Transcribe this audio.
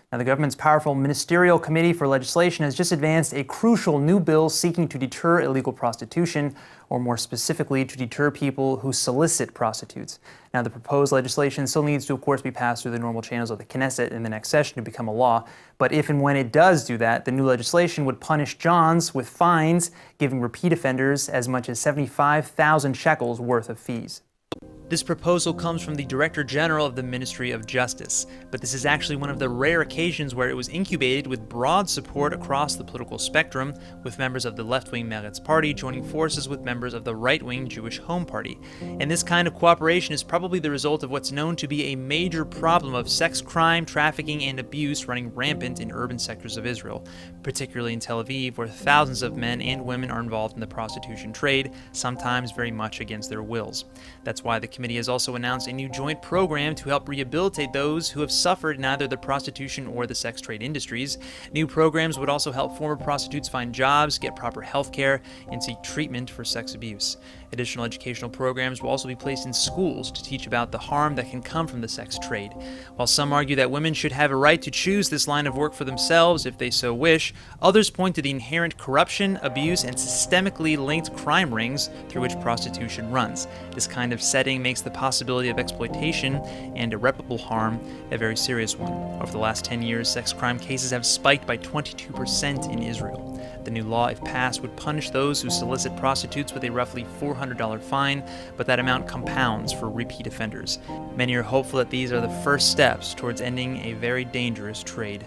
Now, the government's powerful Ministerial Committee for Legislation has just advanced a crucial new bill seeking to deter illegal prostitution, or more specifically, to deter people who solicit prostitutes. Now, the proposed legislation still needs to, of course, be passed through the normal channels of the Knesset in the next session to become a law. But if and when it does do that, the new legislation would punish Johns with fines, giving repeat offenders as much as 75,000 shekels worth of fees. This proposal comes from the Director General of the Ministry of Justice, but this is actually one of the rare occasions where it was incubated with broad support across the political spectrum, with members of the left-wing Meretz party joining forces with members of the right-wing Jewish Home Party. And this kind of cooperation is probably the result of what's known to be a major problem of sex crime, trafficking, and abuse running rampant in urban sectors of Israel, particularly in Tel Aviv, where thousands of men and women are involved in the prostitution trade, sometimes very much against their wills. That's why the committee has also announced a new joint program to help rehabilitate those who have suffered in either the prostitution or the sex trade industries. New programs would also help former prostitutes find jobs, get proper health care, and seek treatment for sex abuse. Additional educational programs will also be placed in schools to teach about the harm that can come from the sex trade. While some argue that women should have a right to choose this line of work for themselves if they so wish, others point to the inherent corruption, abuse, and systemically linked crime rings through which prostitution runs. This kind of setting makes the possibility of exploitation and irreparable harm a very serious one. Over the last 10 years, sex crime cases have spiked by 22% in Israel. The new law, if passed, would punish those who solicit prostitutes with a roughly $400 fine, but that amount compounds for repeat offenders. Many are hopeful that these are the first steps towards ending a very dangerous trade.